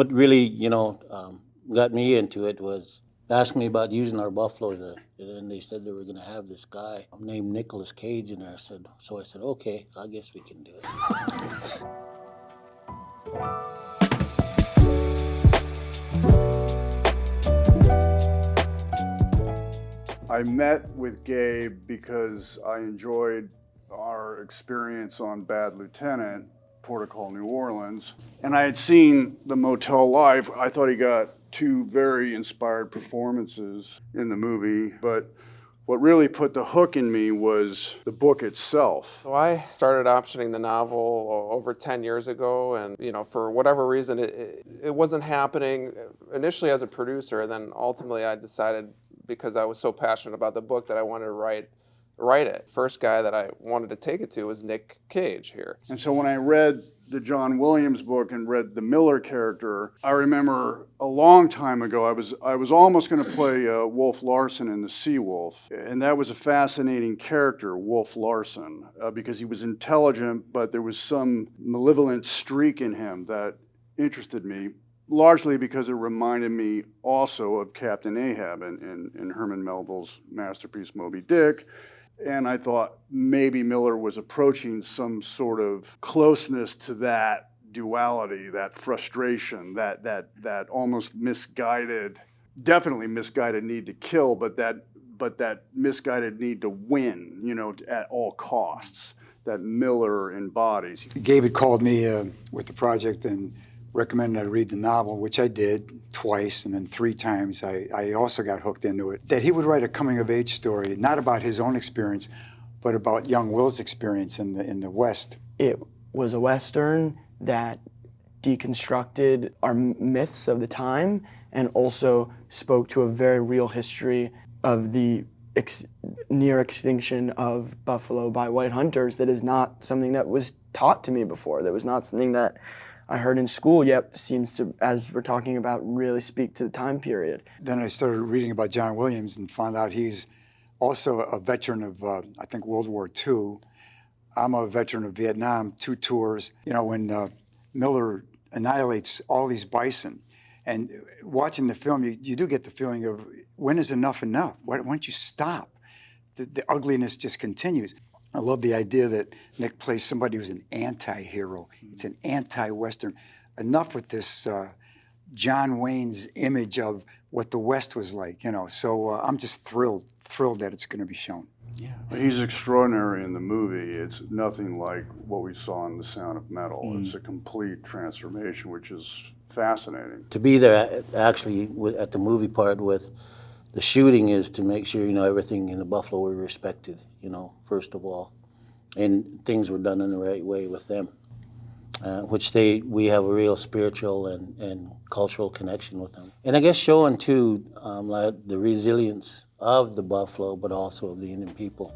what really, got me into it was asked me about using our buffalo, and then they said they were going to have this guy named Nicolas Cage in there. So I said, okay, I guess we can do it. I met with Gabe because I enjoyed our experience on Bad Lieutenant, Protocol New Orleans, and I had seen the Motel Live. I thought he got two very inspired performances in the movie, but what really put the hook in me was the book itself. So I started optioning the novel over 10 years ago, and for whatever reason, it wasn't happening initially as a producer, and then ultimately I decided, because I was so passionate about the book, that I wanted to write it. First guy that I wanted to take it to was Nick Cage here. And so when I read the John Williams book and read the Miller character, I remember a long time ago, I was almost going to play Wolf Larson in The Sea Wolf. And that was a fascinating character, Wolf Larson, because he was intelligent, but there was some malevolent streak in him that interested me, largely because it reminded me also of Captain Ahab in Herman Melville's masterpiece, Moby Dick. And I thought maybe Miller was approaching some sort of closeness to that duality, that frustration, that almost misguided, definitely misguided need to kill, but that misguided need to win, at all costs, that Miller embodies. Gabe had called me with the project and recommended I read the novel, which I did twice, and then 3 times I also got hooked into it. That he would write a coming-of-age story, not about his own experience, but about young Will's experience in the West. It was a Western that deconstructed our myths of the time and also spoke to a very real history of the near extinction of buffalo by white hunters. That is not something that was taught to me before. That was not something that I heard in school, yet seems to, as we're talking about, really speak to the time period. Then I started reading about John Williams and found out he's also a veteran of, I think, World War II. I'm a veteran of Vietnam, 2 tours. When Miller annihilates all these bison, and watching the film, you do get the feeling of, when is enough enough? Why don't you stop? The ugliness just continues. I love the idea that Nick plays somebody who's an anti-hero. It's an anti-Western. Enough with this John Wayne's image of what the West was like, So I'm just thrilled that it's going to be shown. Yeah. He's extraordinary in the movie. It's nothing like what we saw in The Sound of Metal. It's a complete transformation, which is fascinating. To be there actually at the movie part with the shooting is to make sure, everything in the buffalo were respected, first of all. And things were done in the right way with them, which we have a real spiritual and cultural connection with them. And I guess showing too, like the resilience of the buffalo, but also of the Indian people.